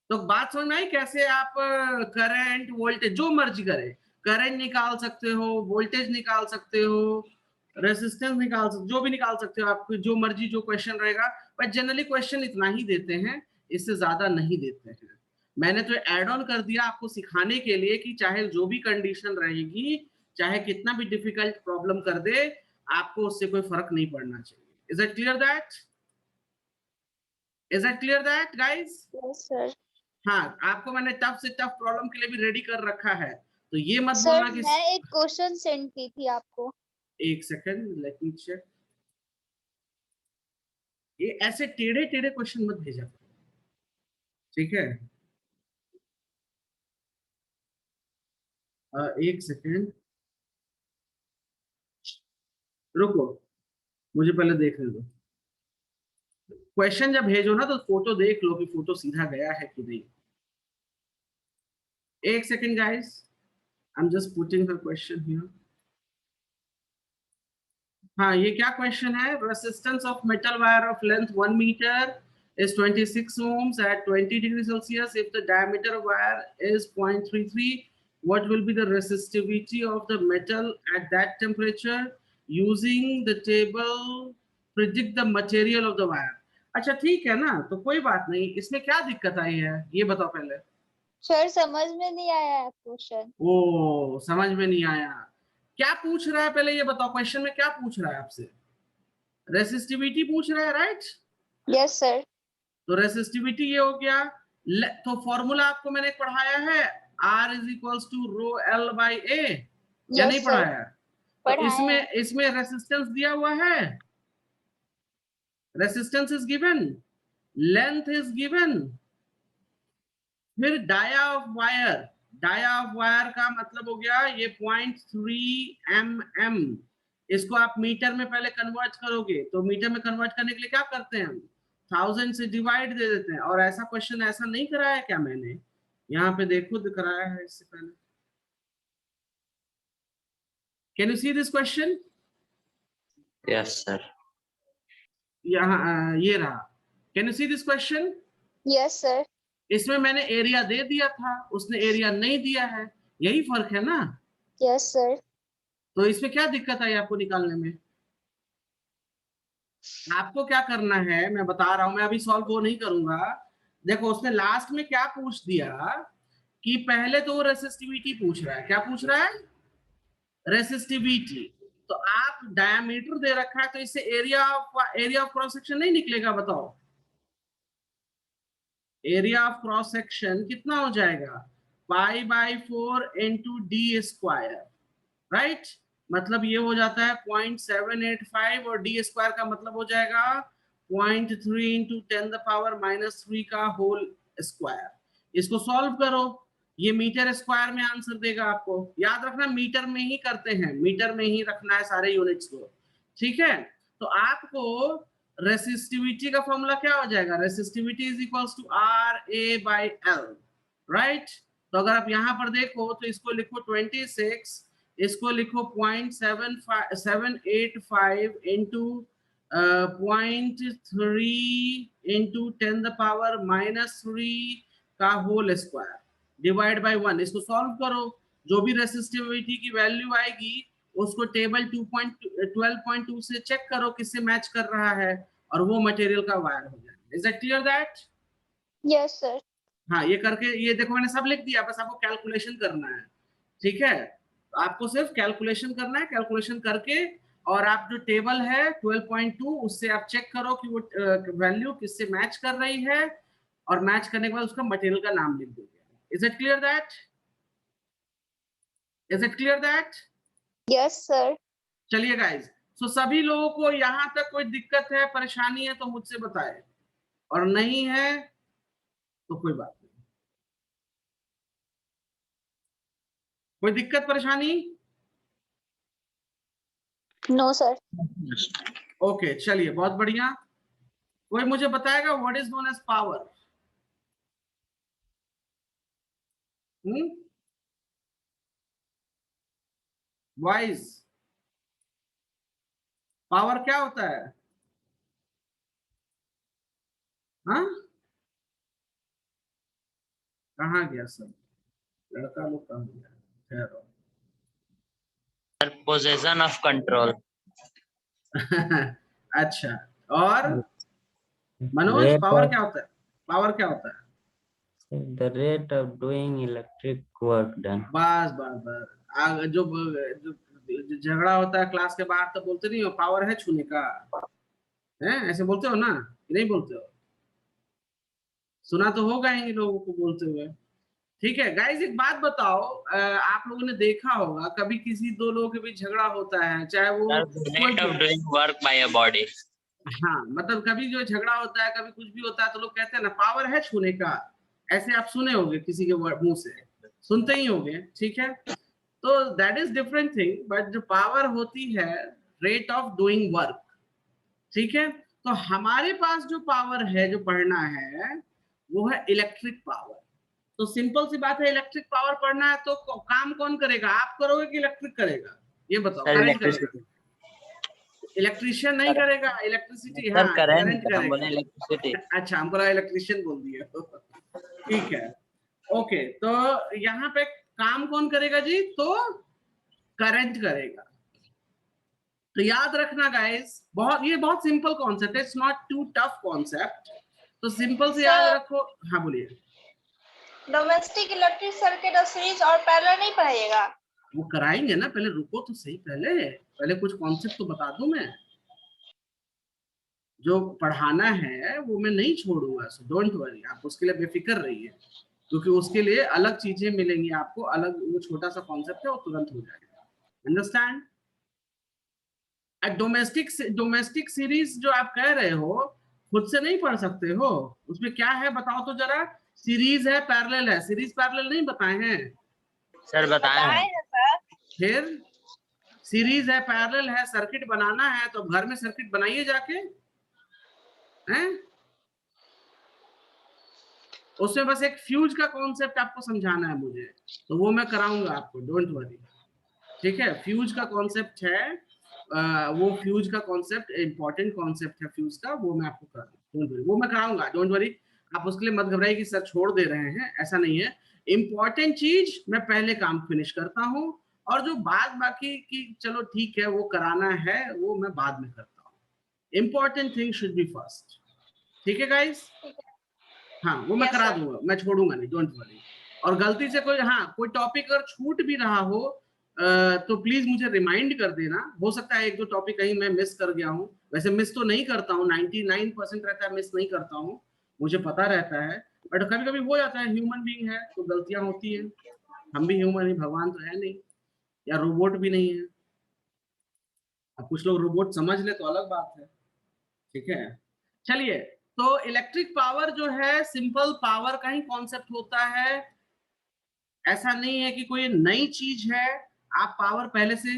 तो बात समझ में आई कैसे आप करंट वोल्टेज जो मर्जी करे, करंट निकाल सकते हो, वोल्टेज निकाल सकते हो, रेसिस्टेंस निकाल सकते, जो भी निकाल सकते हो, आपको जो मर्जी जो क्वेश्चन रहेगा। बट जनरली क्वेश्चन इतना ही देते हैं, इससे ज्यादा नहीं देते हैं। मैंने तो ऐड ऑन कर दिया आपको सिखाने के लिए कि चाहे जो भी कंडीशन रहेगी, चाहे कितना भी डिफिकल्ट प्रॉब्लम कर दे, आपको उससे कोई फर्क नहीं पड़ना चाहिए। Is it clear that, is it clear that guys? Yes sir. हाँ, आपको मैंने टफ से टफ प्रॉब्लम के लिए भी रेडी कर रखा है, तो ये मत सर बोलना कि मैं एक क्वेश्चन सेंड की थी आपको। एक सेकंड लेट मी चेक। ये ऐसे टेढ़े टेढ़े क्वेश्चन मत भेजा, ठीक है? एक सेकंड रुको, मुझे पहले देखने दो। क्वेश्चन जब भेजो ना तो फोटो देख लो कि फोटो सीधा गया है कि नहीं। एक second guys, I am just putting the question here. हाँ, ये क्या क्वेश्चन है, resistance of metal wire of length 1 metre is 26 ohms at 20 degrees Celsius. If the diameter of wire is 0.33, what will be the resistivity of the metal at that temperature? Using the table, predict the material of the wire. अच्छा ठीक है ना, तो कोई बात नहीं, इसमें क्या दिक्कत आई है ये बताओ पहले। सर समझ में नहीं आया क्वेश्चन। ओ, समझ में नहीं आया, क्या पूछ रहा है पहले ये बताओ, क्वेश्चन में क्या पूछ रहा है आपसे, रेसिस्टिविटी पूछ रहा है, राइट? Yes sir. तो रेसिस्टिविटी ये हो गया, तो फॉर्मूला आपको मैंने पढ़ाया है, R is equals to rho L by A, या नहीं पढ़ाया? तो इसमें रेसिस्टेंस दिया हुआ है, resistance is given, length is given, फिर dia of wire, dia of wire का मतलब हो गया ये 0.3 mm। इसको आप मीटर में पहले कन्वर्ट करोगे, तो मीटर में कन्वर्ट करने के लिए क्या करते हैं हम, 1000 से डिवाइड दे देते हैं। और ऐसा क्वेश्चन ऐसा नहीं कराया क्या मैंने, यहाँ पे देखो कराया है इससे पहले। Can you see this question? Yes sir. यहाँ ये रहा, can you see this question? Yes sir. इसमें मैंने एरिया दे दिया था, उसने एरिया नहीं दिया है, यही फर्क है ना? Yes sir. तो इसमें क्या दिक्कत आई आपको निकालने में? आपको क्या करना है मैं बता रहा हूं, मैं अभी सॉल्व वो नहीं करूंगा। देखो उसने लास्ट में क्या पूछ दिया कि पहले तो वो रेसिस्टिविटी पूछ रहा है, क्या पूछ रहा है, रेसिस्टिविटी। तो आप डायमीटर दे रखा है, तो इससे एरिया ऑफ क्रॉस सेक्शन नहीं निकलेगा, बताओ एरिया ऑफ क्रॉस सेक्शन कितना हो जाएगा, pi by 4 into D square, right? मतलब ये हो जाता है 0.785 और डी स्क्वायर का मतलब हो जाएगा 0.3 इंटू 10⁻³ का होल स्क्वायर। इसको सॉल्व करो, ये मीटर स्क्वायर में आंसर देगा आपको। याद रखना मीटर में ही करते हैं, मीटर में ही रखना है सारे यूनिट्स को, ठीक है। तो आपको रेसिस्टिविटी का फॉर्मूला क्या हो जाएगा, resistivity is equals to RA/L, right. तो अगर आप यहाँ पर देखो तो इसको लिखो 26, इसको लिखो 0.785 इंटू 0.3 इंटू 10⁻³ का होल स्क्वायर डिवाइड बाय 1। इसको सॉल्व करो, जो भी रेसिस्टिविटी की वैल्यू आएगी उसको टेबल 12.2 से चेक करो किससे मैच कर रहा है, और वो मटेरियल का वायर हो जाएगा। Is it clear that? Yes sir. हाँ, ये करके, ये देखो मैंने सब लिख दिया, बस आपको कैलकुलेशन करना है, ठीक है। आपको सिर्फ कैलकुलेशन करना है, कैलकुलेशन करके और आप जो टेबल है 12.2 उससे आप चेक करो कि वो वैल्यू किससे मैच कर रही है, और मैच करने के बाद उसका मटेरियल का नाम लिख दोगे। Is it clear that? Is it clear that? Yes sir. चलिए गाइज, सो सभी लोगों को यहाँ तक कोई दिक्कत है, परेशानी है तो मुझसे बताए, और नहीं है तो कोई बात नहीं। कोई दिक्कत परेशानी? No sir. ओके, चलिए बहुत बढ़िया। कोई मुझे बताएगा what is known as power? Wise, power क्या होता है? हाँ, कहाँ गया सब लड़का लोग, कहाँ गया? ठहरो। Position of control. अच्छा, और मनोज पावर क्या होता है? पावर क्या होता है? The rate of doing electric work done. बस बस बस, जो झगड़ा होता है क्लास के बाहर तो बोलते नहीं हो पावर है छूने का, है ऐसे बोलते हो ना कि नहीं बोलते हो? सुना तो होगा ही लोगों को बोलते हुए। ठीक है गाइस, एक बात बताओ, आप लोगों ने देखा होगा कभी किसी दो लोगों के बीच झगड़ा होता है, चाहे वो Rate of doing work by a body. हाँ, मतलब कभी जो झगड़ा होता है, कभी कुछ भी होता है तो लोग कहते हैं ना पावर है छूने का, ऐसे आप सुने होंगे किसी के मुंह से, सुनते ही होंगे, ठीक है। तो that is different thing, but जो पावर होती है रेट ऑफ डूइंग वर्क, ठीक है। तो हमारे पास जो पावर है जो पढ़ना है वो है इलेक्ट्रिक पावर। तो सिंपल सी बात है, इलेक्ट्रिक पावर पढ़ना है तो काम कौन करेगा, आप करोगे कि इलेक्ट्रिक करेगा? ये बताओ, करंट करेगा? इलेक्ट्रिशियन नहीं करेगा, इलेक्ट्रिसिटी, हाँ करंट करेगा। इलेक्ट्रिसिटी। अच्छा, हमको इलेक्ट्रिशियन बोल दिया। ठीक है, ओके। तो यहाँ पे काम कौन करेगा जी? तो करंट करेगा। तो याद रखना गाइस, ये बहुत सिंपल कॉन्सेप्ट है, it's not too tough concept. तो सिंपल से याद रखो। हाँ बोलिए। डोमेस्टिक इलेक्ट्रिक सर्किट और सीरीज और पैरेलल नहीं पढ़ाइएगा? वो कराएंगे ना, पहले रुको तो सही, पहले कुछ कॉन्सेप्ट तो बता दूं मैं। जो पढ़ाना है वो मैं नहीं छोड़ूंगा, सो डोंट वरी, आप उसके लिए बेफिक्र रहिए, क्योंकि उसके लिए अलग चीजें मिलेंगी आपको, अलग वो छोटा सा कॉन्सेप्ट है वो तुरंत हो जाएगा। अंडरस्टैंड? डोमेस्टिक सीरीज जो आप कह रहे हो खुद से नहीं पढ़ सकते हो, उसमें क्या है बताओ तो जरा। सीरीज है, पैरेलल है, सीरीज पैरेलल नहीं बताए हैं सर बताएं। फिर सीरीज है, पैरेलल है, सर्किट बनाना है तो घर में सर्किट बनाइए जाके, हैं? उसमें बस एक फ्यूज का कॉन्सेप्ट आपको समझाना है मुझे, तो वो मैं कराऊंगा आपको, डोंट वरी, ठीक है। फ्यूज का कॉन्सेप्ट है, वो फ्यूज का कॉन्सेप्ट इंपॉर्टेंट कॉन्सेप्ट है फ्यूज का, वो मैं आपको कराऊंगा, वो मैं कराऊंगा, डोंट वरी। आप उसके लिए मत घबराइए कि सर छोड़ दे रहे हैं, ऐसा नहीं है। इंपॉर्टेंट चीज मैं पहले काम फिनिश करता हूँ, और जो बाकी की चलो ठीक है वो कराना है वो मैं बाद में करता हूँ। Important thing should be first, ठीक है गाइस? हाँ, वो मैं करा दूंगा, मैं छोड़ूंगा नहीं, डोंट वरी। और गलती से कोई टॉपिक अगर छूट भी रहा हो तो प्लीज मुझे रिमाइंड कर देना, हो सकता है एक दो टॉपिक कहीं मैं मिस कर गया हूँ, वैसे मिस तो नहीं करता हूँ, 99% रहता है मिस नहीं करता हूँ, मुझे पता रहता है, बट कभी कभी हो जाता है, ह्यूमन बीइंग है तो गलतियां होती है, हम भी ह्यूमन ही, भगवान तो है नहीं या रोबोट भी नहीं है, अब कुछ लोग रोबोट समझ ले तो अलग बात है, ठीक है। चलिए, तो इलेक्ट्रिक पावर जो है सिंपल पावर का ही कॉन्सेप्ट होता है। ऐसा नहीं है कि कोई नई चीज है, आप पावर पहले से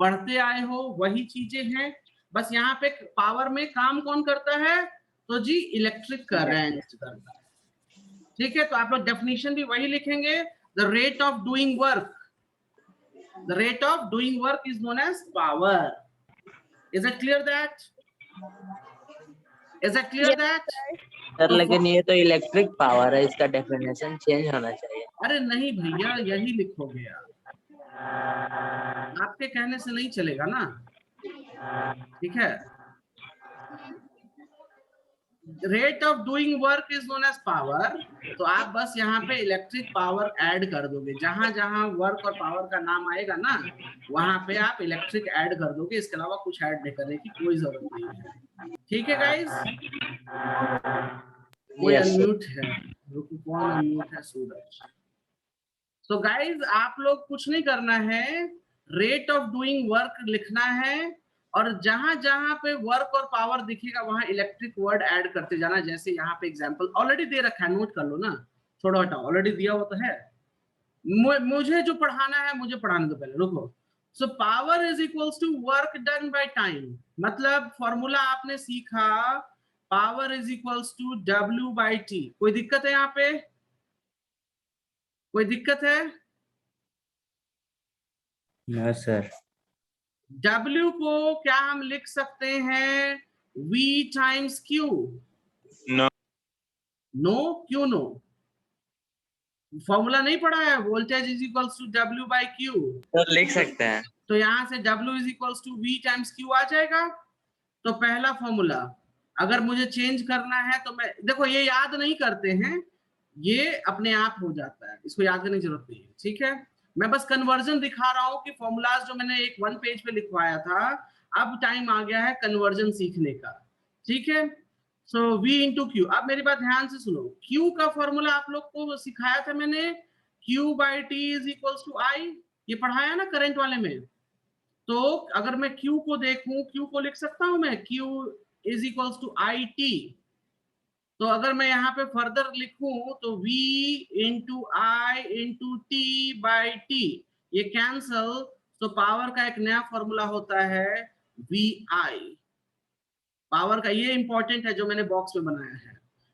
पढ़ते आए हो, वही चीजें हैं। बस यहाँ पे पावर में काम कौन करता है, तो जी इलेक्ट्रिक करंट करता है, ठीक है। तो आप लोग डेफिनेशन भी वही लिखेंगे, the rate of doing work, the rate of doing work is known as power. Is it clear that? Is it clear that? Sir लेकिन ये तो इलेक्ट्रिक पावर है, इसका डेफिनेशन चेंज होना चाहिए। अरे नहीं भैया, यही लिखोगे आप, आपके कहने से नहीं चलेगा ना, ठीक है। Rate of doing work is known as power, तो आप बस यहाँ पे इलेक्ट्रिक पावर ऐड कर दोगे, जहां जहां वर्क और पावर का नाम आएगा ना वहां पे आप इलेक्ट्रिक ऐड कर दोगे, इसके अलावा कुछ ऐड नहीं करने की कोई जरूरत नहीं है, ठीक है गाइस। कोई यस सर। अनम्यूट है? रुको, कौन अनम्यूट है? सूरज। सो गाइस, आप लोग कुछ नहीं करना है, रेट ऑफ डूइंग वर्क लिखना है, और जहां जहां पे वर्क और पावर दिखेगा वहां इलेक्ट्रिक वर्ड ऐड करते जाना। जैसे यहाँ पे एग्जांपल ऑलरेडी दे रखा है, नोट कर लो ना, छोड़ो हटाओ, ऑलरेडी दिया हुआ तो है। मुझे जो पढ़ाना है मुझे पढ़ाने दो पहले, रुको। So power is equals to work done by time, मतलब फॉर्मूला आपने सीखा, power is equals to W/T। कोई दिक्कत है यहाँ पे? कोई दिक्कत है? No sir. W को क्या हम लिख सकते हैं? V times Q। No. No? क्यों नो? फॉर्मूला नहीं पढ़ा है? Voltage is equals to W/Q। Sir लिख सकते हैं। तो यहां से W is equals to V times Q आ जाएगा। तो पहला फॉर्मूला, अगर मुझे चेंज करना है तो मैं, देखो ये याद नहीं करते हैं, ये अपने आप हो जाता है, इसको याद करने की जरूरत नहीं है, ठीक है। मैं बस कन्वर्जन दिखा रहा हूं कि फॉर्मूलाज जो मैंने एक 1 पेज पे लिखवाया था, अब टाइम आ गया है कन्वर्जन सीखने का, ठीक है। सो V इंटू क्यू, अब मेरी बात ध्यान से सुनो, Q का फॉर्मूला आप लोग को सिखाया था मैंने, Q/T is equals to I, ये पढ़ाया ना करंट वाले में। तो अगर मैं Q को देखूं, Q को लिख सकता हूं मैं, Q is equals to IT। तो अगर मैं यहाँ पे फर्दर लिखूं तो V into I into T/T, ये कैंसल, तो पावर का एक नया फॉर्मूला होता है VI। पावर का ये इंपॉर्टेंट है जो मैंने बॉक्स में बनाया है।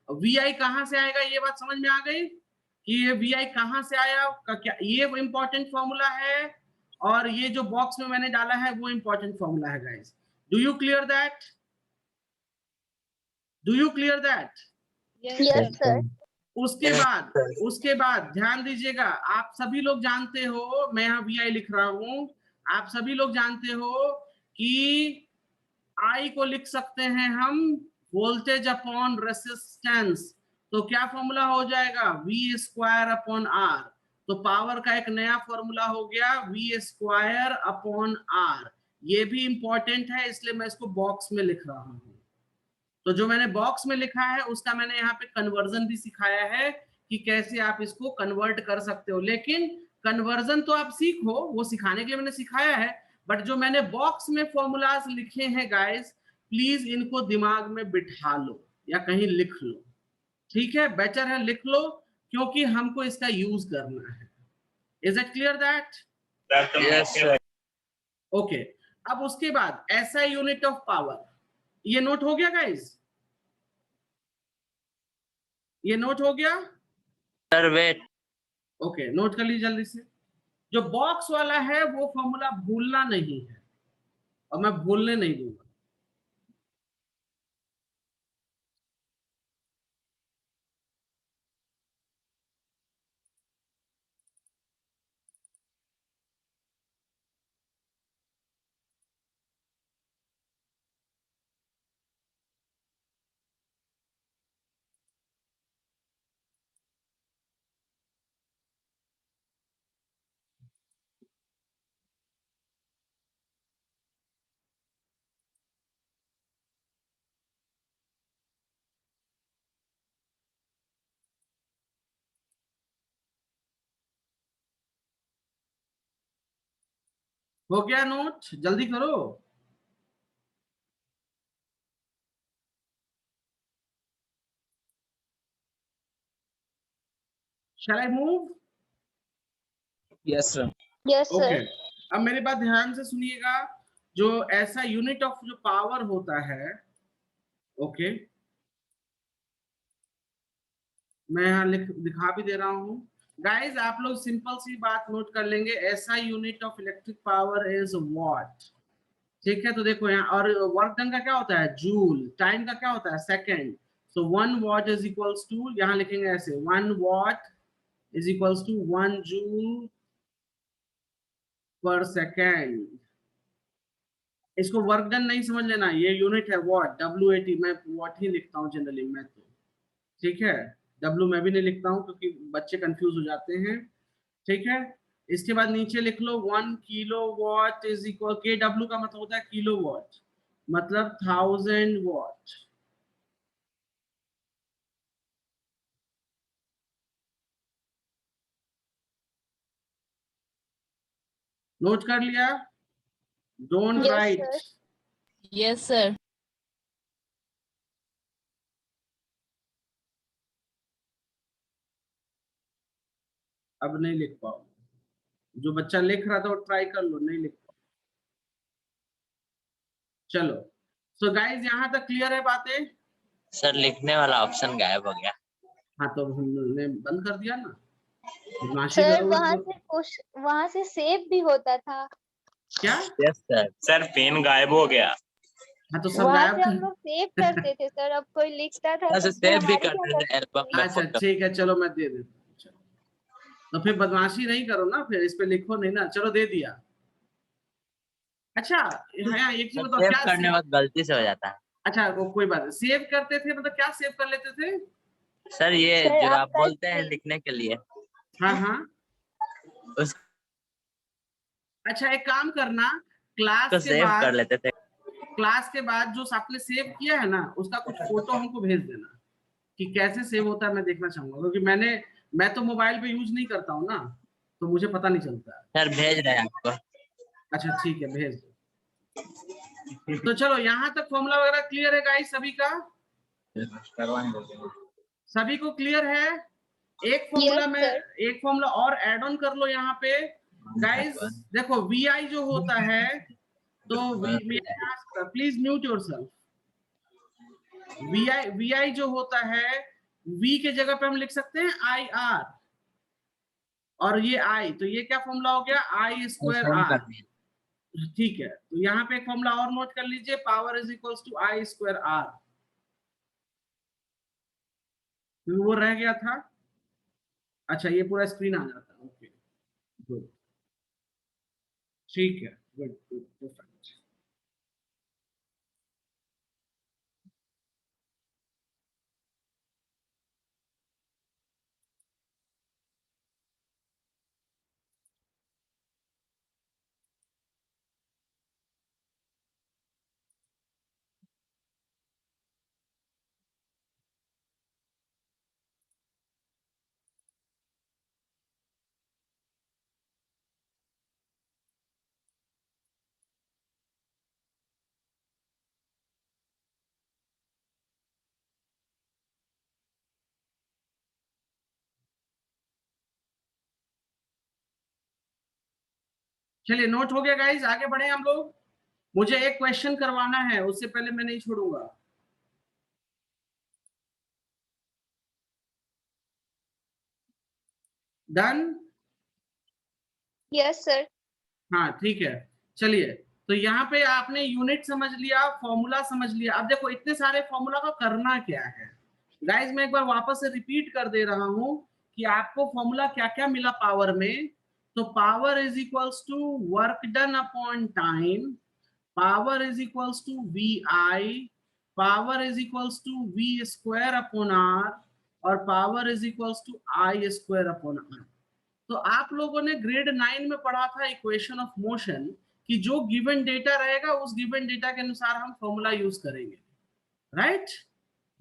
VI कहां से आएगा, ये बात समझ में आ गई कि ये VI कहां से आया का, क्या ये इंपॉर्टेंट फॉर्मूला है, और ये जो बॉक्स में मैंने डाला है वो इंपॉर्टेंट फॉर्मूला है guys. Do you clear that? Do you clear that? Yes, sir. उसके बाद ध्यान दीजिएगा, आप सभी लोग जानते हो, मैं यहाँ VI लिख रहा हूं, आप सभी लोग जानते हो कि I को लिख सकते हैं हम वोल्टेज अपॉन रेसिस्टेंस। तो क्या फॉर्मूला हो जाएगा? V²/R। तो पावर का एक नया फॉर्मूला हो गया V²/R। ये भी इंपॉर्टेंट है, इसलिए मैं इसको बॉक्स में लिख रहा हूं। तो जो मैंने बॉक्स में लिखा है उसका मैंने यहाँ पे कन्वर्जन भी सिखाया है कि कैसे आप इसको कन्वर्ट कर सकते हो। लेकिन कन्वर्जन तो आप सीखो, वो सिखाने के लिए मैंने सिखाया है, बट जो मैंने बॉक्स में फॉर्मूलाज लिखे हैं गाइस, प्लीज इनको दिमाग में बिठा लो या कहीं लिख लो, ठीक है। बेटर है लिख लो, क्योंकि हमको इसका यूज करना है। Is it clear that? Yes sir. Okay. अब उसके बाद SI यूनिट ऑफ पावर, ये नोट हो गया गाइस? ये नोट हो गया? Sir wait. ओके, नोट कर लीजिए जल्दी से। जो बॉक्स वाला है वो फॉर्मूला भूलना नहीं है, और मैं भूलने नहीं दूंगा। हो गया नोट? जल्दी करो। Shall I move? Yes, sir. Yes, okay sir. अब मेरी बात ध्यान से सुनिएगा। जो ऐसा यूनिट ऑफ जो पावर होता है, ओके मैं यहाँ दिखा भी दे रहा हूँ गाइस, आप लोग सिंपल सी बात नोट कर लेंगे। ऐसा unit of electric power is what. ठीक है, तो देखो यहाँ, और वर्क डन का क्या होता है? जूल। टाइम का क्या होता है? Second. So 1 watt is equals to, यहाँ लिखेंगे ऐसे, 1 watt is equals to 1 joule per second. इसको वर्क डन नहीं समझ लेना, ये यूनिट है वॉट, WAT। मैं वॉट ही लिखता हूँ जनरली मैं तो, ठीक है, W मैं भी नहीं लिखता हूँ क्योंकि बच्चे कंफ्यूज हो जाते हैं। ठीक है, इसके बाद नीचे लिख लो 1 kilo watt is equal, KW का मतलब होता है किलो वॉट, मतलब 1000 वॉट। नोट कर लिया? Don't Yes, right. sir. Yes, sir. अब नहीं लिख पाओ, जो बच्चा लिख रहा था वो ट्राई कर लो, नहीं लिख पाओ। चलो, सो गाइस यहाँ तक क्लियर है बातें? सर लिखने वाला ऑप्शन गायब हो गया। हाँ तो हमने बंद कर दिया ना, बदमाशी सर करोगे तो। वहां से सेव भी होता था। क्या? Yes sir. सर पेन गायब हो गया। हाँ तो सब वहां गायब से हम कर। लोग सेव करते थे सर। अब कोई लिखता था अच्छा तो सेव भी हमारी क्या करते थे गलती एल्बम थी? में अच्छा फोटो। ठीक है, चलो मैं दे देता हूँ। चलो, तो फिर बदमाशी नहीं करो ना, फिर इस पे लिखो नहीं ना। चलो दे दिया। अच्छा हाँ, एक चीज सर बताओ, सेव क्या करने वक्त गलती से हो जाता है। अच्छा वो कोई बात नहीं, सेव करते थे मतलब क्या सेव कर लेते थे? सर ये सर जो आप आपका बोलते हैं लिखने के लिए हाँ हाँ। उसको अच्छा एक काम करना, क्लास के सेव कर बाद, लेते थे। क्लास के बाद जो आपने सेव किया है ना, उसका कुछ फोटो हमको भेज देना कि कैसे सेव होता है, मैं देखना चाहूंगा, क्योंकि मैं तो मोबाइल पे यूज नहीं करता हूँ ना, तो मुझे पता नहीं चलता। सर भेज रहे हैं आपको। अच्छा ठीक है, भेज दो। तो चलो यहाँ तक फॉर्मूला वगैरह क्लियर है गाइस सभी का? सभी को क्लियर है? एक यस फॉर्मूला में सर। एक फॉर्मूला और ऐड ऑन कर लो यहाँ पे गाइस। देखो VI जो होता है, तो प्लीज म्यूट योरसेल्फ। VI जो होता है, V के जगह पे हम लिख सकते हैं IR, और ये I, तो ये क्या फॉर्मूला हो गया? I square phone R। कर दिया। ठीक है, तो यहाँ पे एक फॉर्मूला और नोट कर लीजिए, power is equals to I square R। वो रह गया था। अच्छा ये पूरा स्क्रीन आ जाता है, ओके गुड, ठीक है, गुड गुड परफेक्ट। चलिए नोट हो गया गाइस, आगे बढ़े हम लोग। मुझे एक क्वेश्चन करवाना है, उससे पहले मैं नहीं छोड़ूंगा। डन? Yes sir. हाँ ठीक है, चलिए, तो यहाँ पे आपने यूनिट समझ लिया, फॉर्मूला समझ लिया। अब देखो इतने सारे फॉर्मूला का करना क्या है गाइस, मैं एक बार वापस से रिपीट कर दे रहा हूं कि आपको फॉर्मूला क्या क्या मिला पावर में। तो power is equals to work done upon time, power is equals to VI, power is equals to V square upon R, और power is equals to I square upon R। तो आप लोगों ने ग्रेड 9 में पढ़ा था इक्वेशन ऑफ मोशन, कि जो गिवन डेटा रहेगा उस गिवन डेटा के अनुसार हम फॉर्मूला यूज करेंगे, राइट?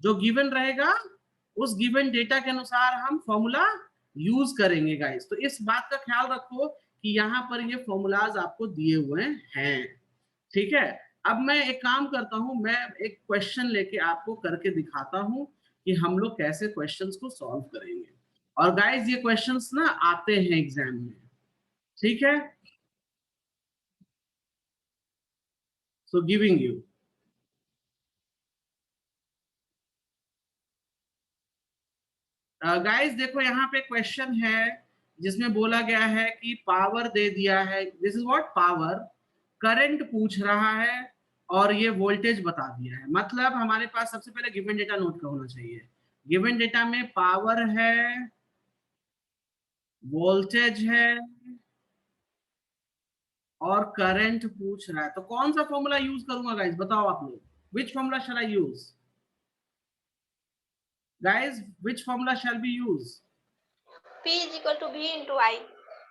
जो गिवन रहेगा उस गिवन डेटा के अनुसार हम फॉर्मूला यूज करेंगे गाइस। तो इस बात का ख्याल रखो कि यहाँ पर ये फॉर्मूलाज आपको दिए हुए हैं, ठीक है। अब मैं एक काम करता हूं, मैं एक क्वेश्चन लेके आपको करके दिखाता हूं कि हम लोग कैसे क्वेश्चंस को सॉल्व करेंगे। और गाइस ये क्वेश्चंस ना आते हैं एग्जाम में, ठीक है। सो गिविंग यू गाइस, देखो यहाँ पे क्वेश्चन है जिसमें बोला गया है कि पावर दे दिया है, this is what power, current पूछ रहा है और ये वोल्टेज बता दिया है। मतलब हमारे पास सबसे पहले गिवन डेटा नोट का होना चाहिए। गिवन डेटा में पावर है, वोल्टेज है और करंट पूछ रहा है। तो कौन सा फॉर्मूला यूज करूंगा गाइस, बताओ आप लोग, which formula shall I use guys, which formula shall be use? P is equal to V into I.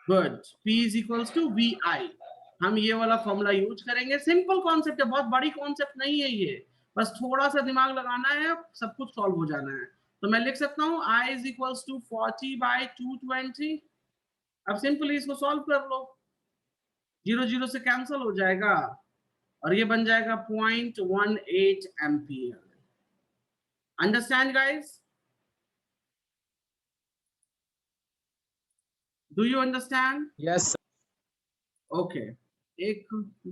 Good, P is equals to V I. हम ये वाला फॉर्मूला यूज करेंगे। सिंपल कॉन्सेप्ट है, बहुत बड़ी कॉन्सेप्ट नहीं है ये, बस थोड़ा सा दिमाग लगाना है, सब कुछ सॉल्व हो जाना है। तो मैं लिख सकता हूँ I इज इक्वल्स टू 40/220। अब सिंपली इसको सॉल्व कर लो, 0 0 से कैंसिल हो जाएगा और ये बन जाएगा 0.18 ampere. Understand guys? Do you understand? Yes, sir. Okay, एक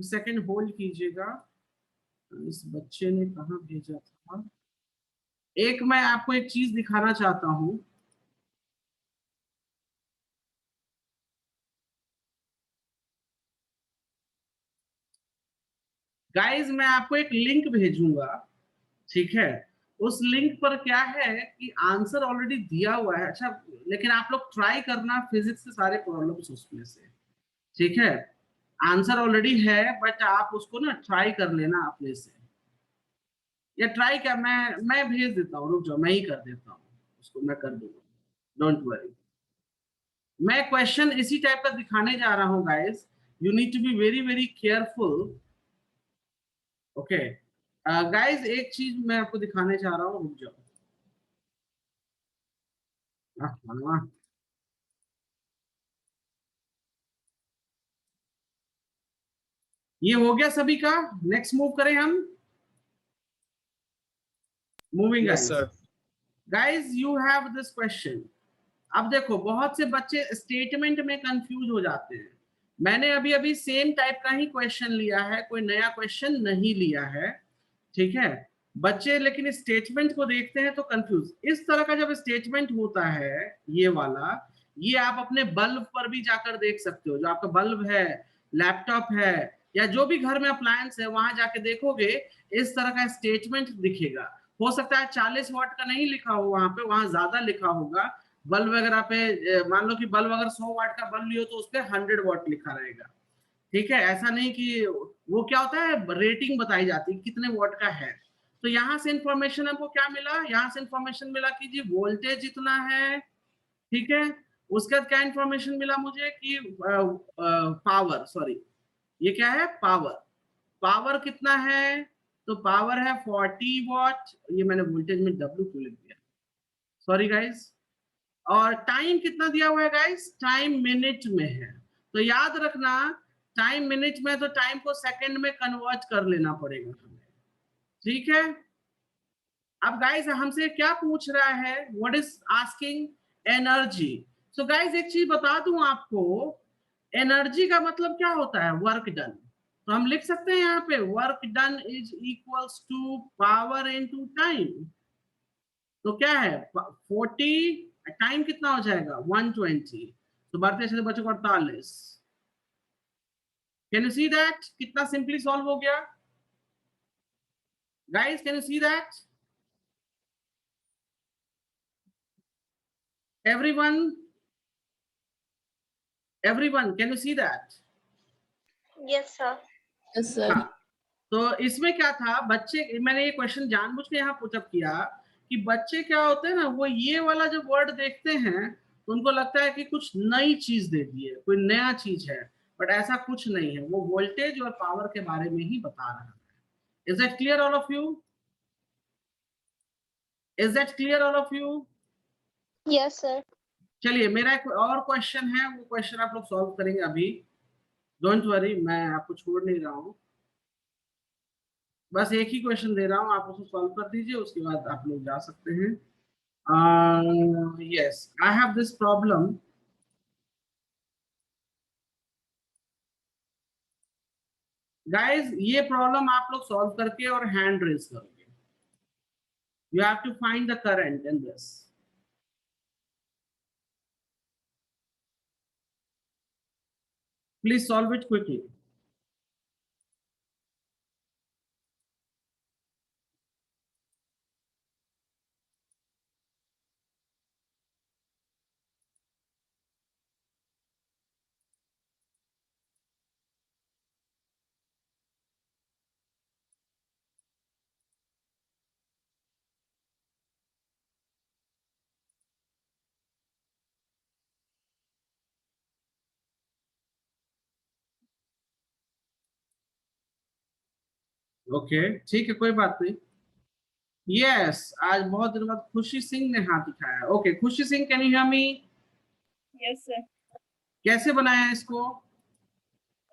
सेकंड होल्ड कीजिएगा। इस बच्चे ने कहाँ भेजा था? एक मैं आपको एक चीज दिखाना चाहता हूं। गाइस, मैं आपको एक लिंक भेजूंगा, ठीक है। उस लिंक पर क्या है कि आंसर ऑलरेडी दिया हुआ है। अच्छा, लेकिन आप लोग ट्राई करना फिजिक्स के सारे प्रॉब्लम्स उसमें से, ठीक है। आंसर ऑलरेडी है बट आप उसको ना ट्राई कर लेना अपने से, या ट्राई क्या, मैं भेज देता हूँ, रुक जाओ, मैं ही कर देता हूँ उसको, मैं कर दूंगा, डोंट वरी। मैं क्वेश्चन इसी टाइप का दिखाने जा रहा हूँ guys, you need to be very very careful. Okay guys, एक चीज मैं आपको दिखाने जा रहा हूँ, रुक जाओ। हाँ, ये हो गया सभी का। नेक्स्ट मूव करें हम, moving Yes, sir. Guys, you have this question. अब देखो, बहुत से बच्चे स्टेटमेंट में कंफ्यूज हो जाते हैं। मैंने अभी अभी सेम टाइप का ही क्वेश्चन लिया है, कोई नया क्वेश्चन नहीं लिया है, ठीक है। बच्चे लेकिन स्टेटमेंट को देखते हैं तो कंफ्यूज। इस तरह का जब स्टेटमेंट होता है ये वाला, ये आप अपने बल्ब पर भी जाकर देख सकते हो। जो आपका बल्ब है, लैपटॉप है, या जो भी घर में अप्लायंस है, वहां जाके देखोगे इस तरह का स्टेटमेंट दिखेगा। हो सकता है 40 वाट का नहीं लिखा हो वहां पे, वहां ज्यादा लिखा होगा। बल्ब वगैरह पे मान लो कि बल्ब अगर 100 वाट का बल्ब लियो तो उस पर 100 वाट लिखा रहेगा, ठीक है। ऐसा नहीं कि वो क्या होता है, रेटिंग बताई जाती है कितने वाट का है। तो यहाँ से इंफॉर्मेशन हमको क्या मिला, यहाँ से इंफॉर्मेशन मिला कि जी वोल्टेज इतना है, ठीक है। उसके बाद क्या इंफॉर्मेशन मिला मुझे कि पावर, सॉरी ये क्या है, पावर। पावर कितना है, तो पावर है 40 वाट। ये मैंने वोल्टेज में W क्यों लिख दिया, सॉरी गाइस। और टाइम कितना दिया हुआ है गाइस, टाइम मिनट में है। तो याद रखना, टाइम मिनट में, तो टाइम को सेकंड में कन्वर्ट कर लेना पड़ेगा हमें, ठीक है। अब गाइस हमसे क्या पूछ रहा है, what is asking, energy. So guys एक चीज बता दूं आपको, एनर्जी का मतलब क्या होता है, वर्क डन। तो हम लिख सकते हैं यहाँ पे work done is equals to power into time. तो क्या है 40, टाइम कितना हो जाएगा 120, तो बढ़ते चले बच्चों को 48। कैन यू सी दैट कितना सिंपली सॉल्व हो गया guys, can you see that everyone, everyone can you see that? Yes, sir. Yes, sir. हाँ, तो इसमें क्या था, बच्चे, मैंने ये क्वेश्चन जानबूझ के यहाँ पुटअप किया कि बच्चे क्या होते हैं ना, वो ये वाला जो वर्ड देखते हैं तो उनको लगता है कि कुछ नई चीज दे दी है, कोई नया चीज है, बट ऐसा कुछ नहीं है। वो वोल्टेज और पावर के बारे में ही बता रहा है। Is that clear all of you? Is that clear all of you? Yes, sir. चलिए मेरा एक और क्वेश्चन है, वो क्वेश्चन आप लोग सॉल्व करेंगे अभी, डोंट वरी, मैं आपको छोड़ नहीं रहा हूँ, बस एक ही क्वेश्चन दे रहा हूँ, आप उसको सॉल्व कर दीजिए, उसके बाद आप लोग जा सकते हैं। Yes, I have this problem. Guys ये प्रॉब्लम आप लोग सॉल्व करके और हैंड रेज करोगे, you have to find the current in this. Please solve it quickly. Okay ठीक है, कोई बात नहीं। यस, आज बहुत दिन बाद खुशी सिंह ने हाथ उठाया। ओके खुशी Singh, can you hear me? Yes sir. कैसे बनाया है इसको?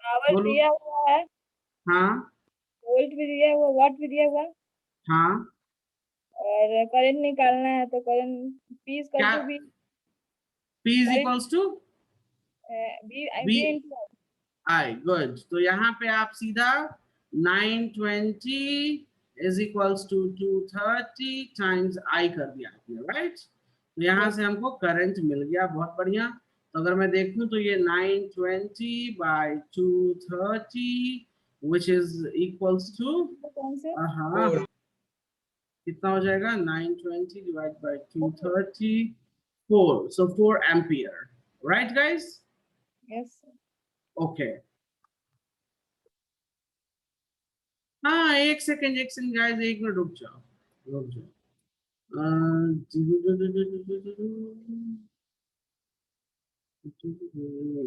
पावर बोलो। दिया हुआ है, हाँ वोल्ट भी दिया हुआ, वाट भी दिया हुआ, हाँ, और करंट निकालना है तो करंट P इज क्या? Equal to B, P is Current- equals to B B into I, good. तो यहाँ पे आप सीधा 920 is equals to 230 times I कर दिया आपने, राइट? तो यहाँ से हमको करंट मिल गया, बहुत बढ़िया। तो अगर मैं देखूं तो ये 920 bye 230 which is equals to कौन से? हाँ, कितना हो जाएगा? 920 divide by 230, 4, so 4 ampere, right guys? Yes okay, हाँ एक सेकेंड गाइस, एक मिनट रुक जाओ, रुक जाओ।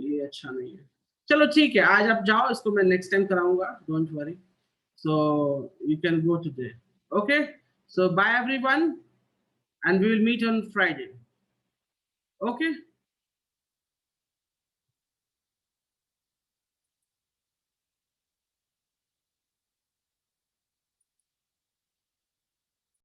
ये अच्छा नहीं है, चलो ठीक है, आज आप जाओ, इसको मैं नेक्स्ट टाइम कराऊंगा, don't worry. So you can go today, okay? So bye everyone, and we will meet on Friday, okay?